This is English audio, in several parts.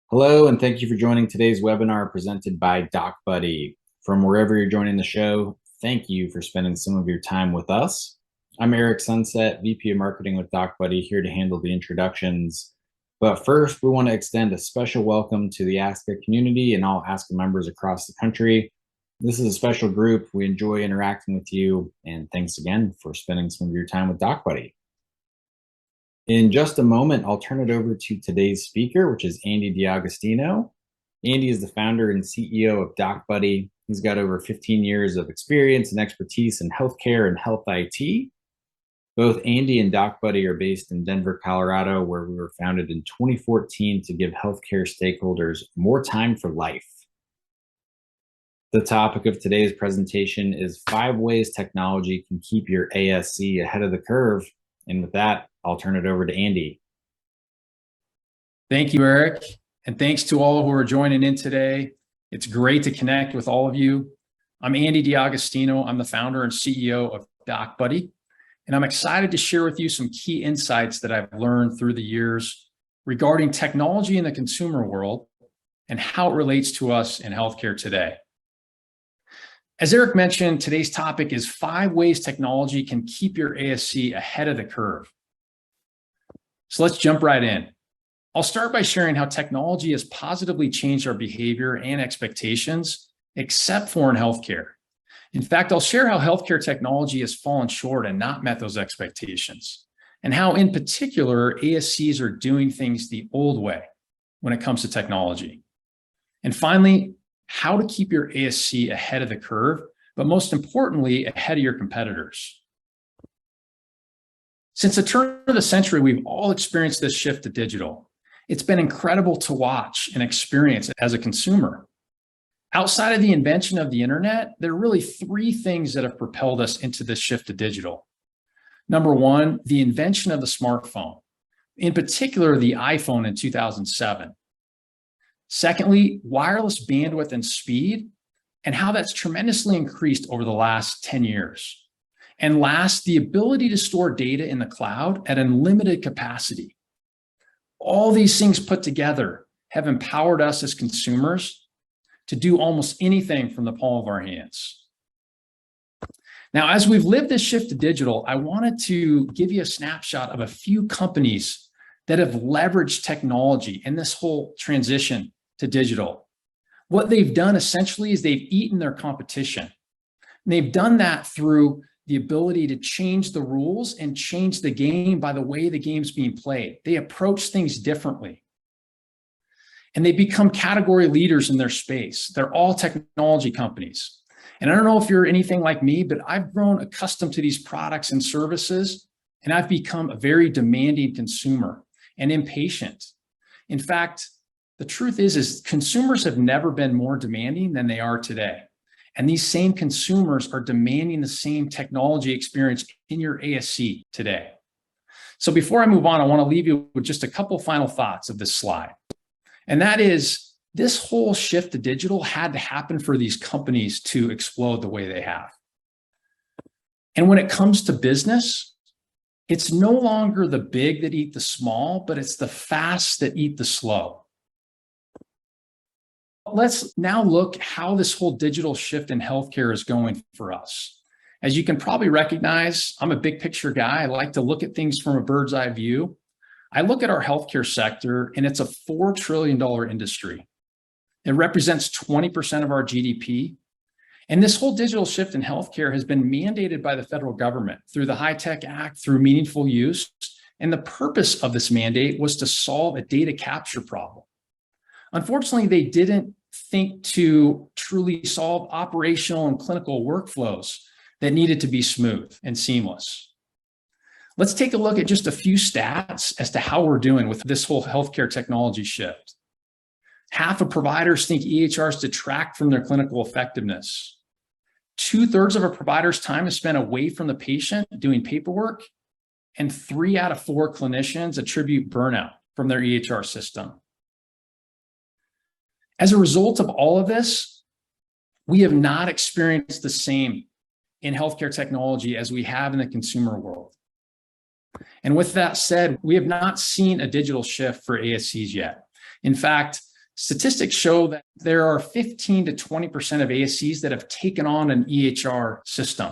Hello, and thank you for joining today's webinar presented by DocBuddy. From wherever you're joining the show, thank you for spending some of your time with us. I'm Eric Sunset, VP of Marketing with DocBuddy, here to handle the introductions. But first, we want to extend a special welcome to the ASCA community and all ASCA members across the country. This is a special group. We enjoy interacting with you, and thanks again for spending some of your time with DocBuddy. In just a moment, I'll turn it over to today's speaker, which is Andy D'Agostino. Andy is the founder and CEO of DocBuddy. He's got over 15 years of experience and expertise in healthcare and health IT. Both Andy and DocBuddy are based in Denver, Colorado, where we were founded in 2014 to give healthcare stakeholders more time for life. The topic of today's presentation is 5 ways technology can keep your ASC ahead of the curve. And with that, I'll turn it over to Andy. Thank you, Eric. And thanks to all who are joining in today. It's great to connect with all of you. I'm Andy D'Agostino. I'm the founder and CEO of DocBuddy. And I'm excited to share with you some key insights that I've learned through the years regarding technology in the consumer world and how it relates to us in healthcare today. As Eric mentioned, today's topic is 5 ways technology can keep your ASC ahead of the curve. So let's jump right in. I'll start by sharing how technology has positively changed our behavior and expectations, except for in healthcare. In fact, I'll share how healthcare technology has fallen short and not met those expectations, and how in particular, ASCs are doing things the old way when it comes to technology. And finally, how to keep your ASC ahead of the curve, but most importantly, ahead of your competitors. Since the turn of the century, we've all experienced this shift to digital. It's been incredible to watch and experience as a consumer. Outside of the invention of the internet, there are really 3 things that have propelled us into this shift to digital. Number 1, the invention of the smartphone, in particular, the iPhone in 2007. Secondly, wireless bandwidth and speed, and how that's tremendously increased over the last 10 years. And last, the ability to store data in the cloud at unlimited capacity. All these things put together have empowered us as consumers to do almost anything from the palm of our hands. Now, as we've lived this shift to digital, I wanted to give you a snapshot of a few companies that have leveraged technology in this whole transition to digital. What they've done essentially is they've eaten their competition. And they've done that through the ability to change the rules and change the game by the way the game's being played. They approach things differently. And they become category leaders in their space. They're all technology companies. And I don't know if you're anything like me, but I've grown accustomed to these products and services, and I've become a very demanding consumer and impatient. In fact, the truth is consumers have never been more demanding than they are today. And these same consumers are demanding the same technology experience in your ASC today. So before I move on, I want to leave you with just a couple final thoughts of this slide. And that is, this whole shift to digital had to happen for these companies to explode the way they have. And when it comes to business, it's no longer the big that eat the small, but it's the fast that eat the slow. Let's now look how this whole digital shift in healthcare is going for us. As you can probably recognize, I'm a big picture guy. I like to look at things from a bird's eye view. I look at our healthcare sector, and it's a $4 trillion industry. It represents 20% of our GDP. And this whole digital shift in healthcare has been mandated by the federal government through the HITECH Act, through meaningful use. And the purpose of this mandate was to solve a data capture problem. Unfortunately, they didn't think to truly solve operational and clinical workflows that needed to be smooth and seamless. Let's take a look at just a few stats as to how we're doing with this whole healthcare technology shift. Half of providers think EHRs detract from their clinical effectiveness. 2/3 of a provider's time is spent away from the patient doing paperwork, and 3 out of 4 clinicians attribute burnout from their EHR system. As a result of all of this, we have not experienced the same in healthcare technology as we have in the consumer world. And with that said, we have not seen a digital shift for ASCs yet. In fact, Statistics show that there are 15 to 20% of ASCs that have taken on an EHR system.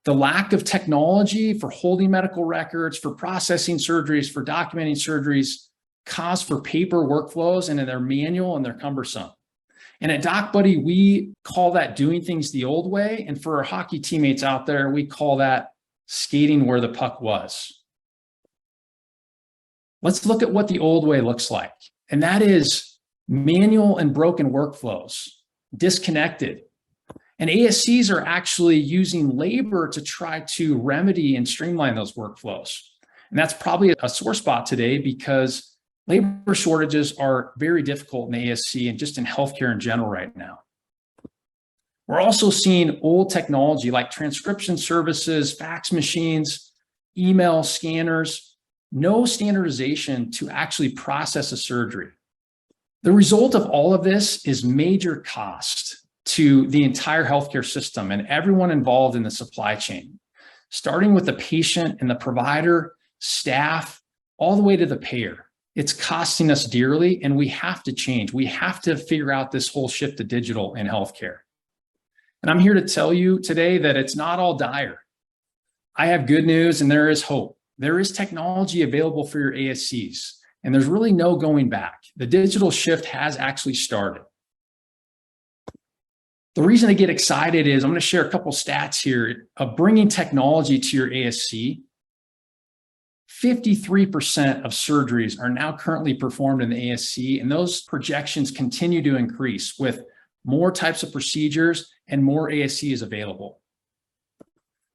The lack of technology for holding medical records, for processing surgeries, for documenting surgeries, cause for paper workflows, and they're manual and they're cumbersome. And at DocBuddy, we call that doing things the old way. And for our hockey teammates out there, we call that skating where the puck was. Let's look at what the old way looks like. And that is manual and broken workflows, disconnected. And ASCs are actually using labor to try to remedy and streamline those workflows. And that's probably a sore spot today because labor shortages are very difficult in ASC and just in healthcare in general right now. We're also seeing old technology like transcription services, fax machines, email scanners, no standardization to actually process a surgery. The result of all of this is major cost to the entire healthcare system and everyone involved in the supply chain, starting with the patient and the provider, staff, all the way to the payer. It's costing us dearly, and we have to change. We have to figure out this whole shift to digital in healthcare. And I'm here to tell you today that it's not all dire. I have good news, and there is hope. There is technology available for your ASCs, and there's really no going back. The digital shift has actually started. The reason I get excited is I'm going to share a couple stats here of bringing technology to your ASC. 53% of surgeries are now currently performed in the ASC, and those projections continue to increase with more types of procedures and more ASCs available.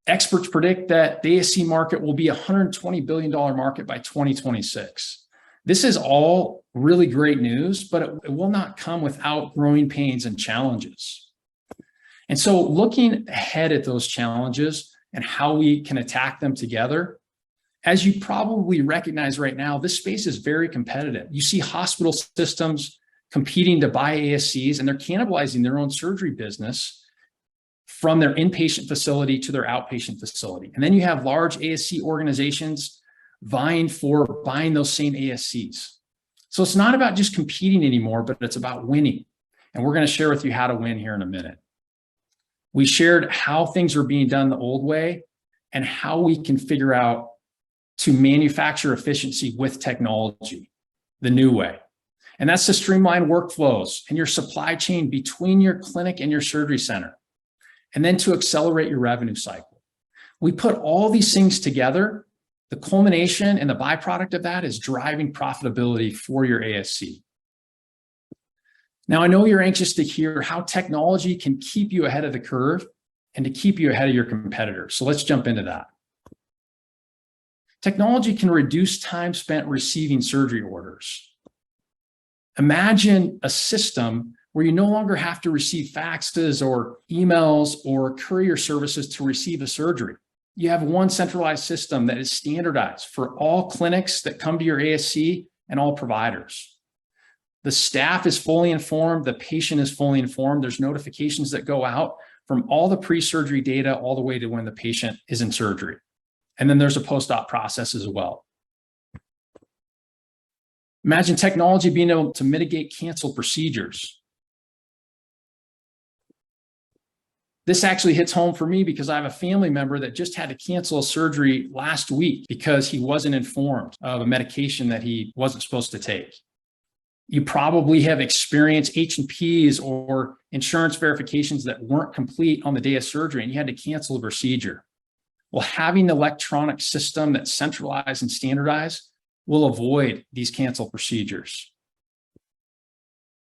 Experts predict that the ASC market will be a $120 billion market by 2026. This is all really great news, but it will not come without growing pains and challenges. And so looking ahead at those challenges and how we can attack them together, as you probably recognize right now, this space is very competitive. You see hospital systems competing to buy ASCs, and they're cannibalizing their own surgery business from their inpatient facility to their outpatient facility. And then you have large ASC organizations vying for buying those same ASCs. So it's not about just competing anymore, but it's about winning. And we're going to share with you how to win here in a minute. We shared how things are being done the old way and how we can figure out to manufacture efficiency with technology, the new way. And that's to streamline workflows and your supply chain between your clinic and your surgery center, and then to accelerate your revenue cycle. We put all these things together. The culmination and the byproduct of that is driving profitability for your ASC. Now, I know you're anxious to hear how technology can keep you ahead of the curve and to keep you ahead of your competitors. So let's jump into that. Technology can reduce time spent receiving surgery orders. Imagine a system where you no longer have to receive faxes or emails or courier services to receive a surgery. You have one centralized system that is standardized for all clinics that come to your ASC and all providers. The staff is fully informed. The patient is fully informed. There's notifications that go out from all the pre-surgery data all the way to when the patient is in surgery. And then there's a post-op process as well. Imagine technology being able to mitigate canceled procedures. This actually hits home for me because I have a family member that just had to cancel a surgery last week because he wasn't informed of a medication that he wasn't supposed to take. You probably have experienced H&Ps or insurance verifications that weren't complete on the day of surgery and you had to cancel the procedure. Well, having an electronic system that's centralized and standardized will avoid these canceled procedures.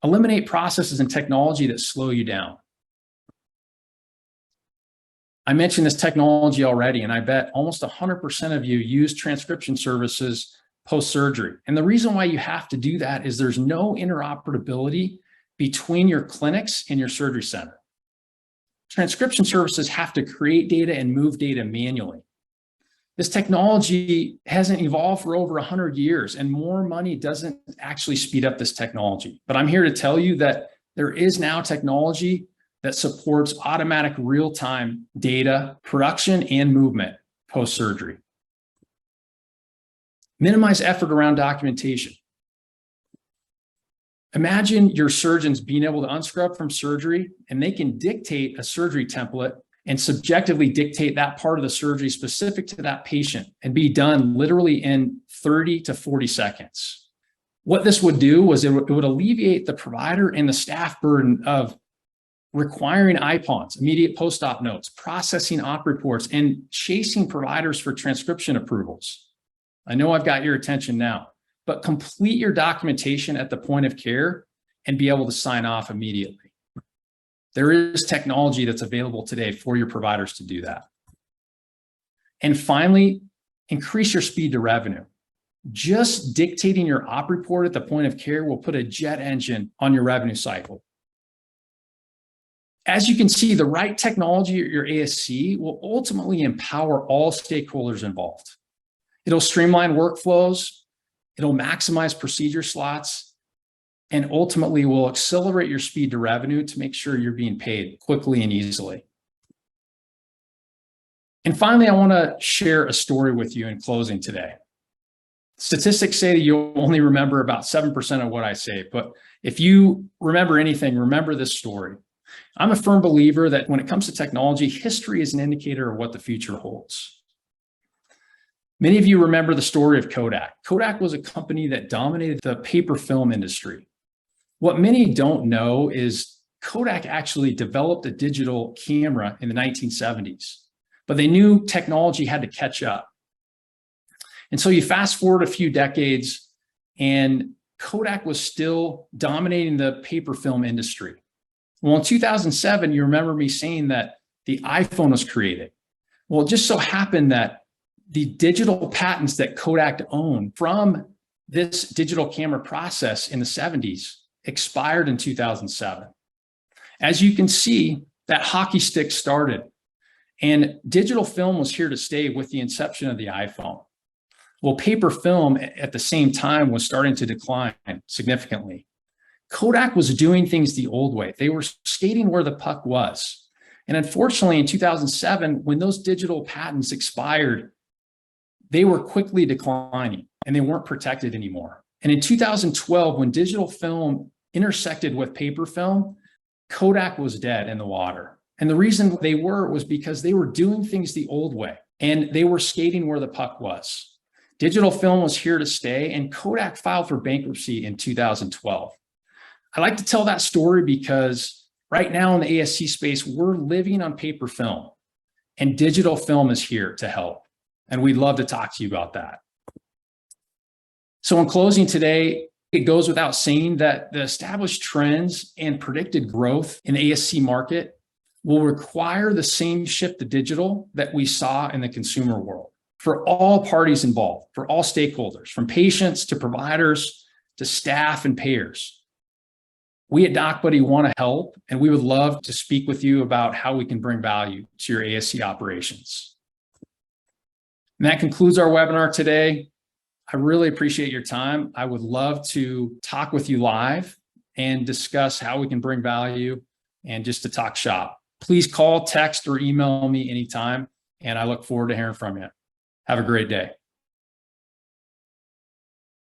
Eliminate processes and technology that slow you down. I mentioned this technology already, and I bet almost 100% of you use transcription services post-surgery. And the reason why you have to do that is there's no interoperability between your clinics and your surgery center. Transcription services have to create data and move data manually. This technology hasn't evolved for over 100 years, and more money doesn't actually speed up this technology. But I'm here to tell you that there is now technology that supports automatic real-time data production and movement post-surgery. Minimize effort around documentation. Imagine your surgeons being able to unscrub from surgery, and they can dictate a surgery template and subjectively dictate that part of the surgery specific to that patient and be done literally in 30 to 40 seconds. What this would do was it would alleviate the provider and the staff burden of requiring IPONs, immediate post-op notes, processing op reports, and chasing providers for transcription approvals. I know I've got your attention now, but complete your documentation at the point of care and be able to sign off immediately. There is technology that's available today for your providers to do that. And finally, increase your speed to revenue. Just dictating your op report at the point of care will put a jet engine on your revenue cycle. As you can see, the right technology at your ASC will ultimately empower all stakeholders involved. It'll streamline workflows, it'll maximize procedure slots, and ultimately will accelerate your speed to revenue to make sure you're being paid quickly and easily. And finally, I want to share a story with you in closing today. Statistics say that you'll only remember about 7% of what I say, but if you remember anything, remember this story. I'm a firm believer that when it comes to technology, history is an indicator of what the future holds. Many of you remember the story of Kodak. Kodak was a company that dominated the paper film industry. What many don't know is Kodak actually developed a digital camera in the 1970s, but they knew technology had to catch up. And so you fast forward a few decades, and Kodak was still dominating the paper film industry. Well, in 2007, you remember me saying that the iPhone was created. Well, it just so happened that the digital patents that Kodak owned from this digital camera process in the 70s expired in 2007. As you can see, that hockey stick started, and digital film was here to stay with the inception of the iPhone. Well, paper film at the same time was starting to decline significantly. Kodak was doing things the old way. They were skating where the puck was. And unfortunately, in 2007, when those digital patents expired, they were quickly declining and they weren't protected anymore. And in 2012, when digital film intersected with paper film, Kodak was dead in the water. And the reason they were was because they were doing things the old way and they were skating where the puck was. Digital film was here to stay, and Kodak filed for bankruptcy in 2012. I like to tell that story because right now in the ASC space, we're living on paper film, and digital film is here to help. And we'd love to talk to you about that. So in closing today, it goes without saying that the established trends and predicted growth in the ASC market will require the same shift to digital that we saw in the consumer world for all parties involved, for all stakeholders, from patients to providers to staff and payers. We at DocBuddy want to help, and we would love to speak with you about how we can bring value to your ASC operations. And that concludes our webinar today. I really appreciate your time. I would love to talk with you live and discuss how we can bring value and just to talk shop. Please call, text, or email me anytime, and I look forward to hearing from you. Have a great day.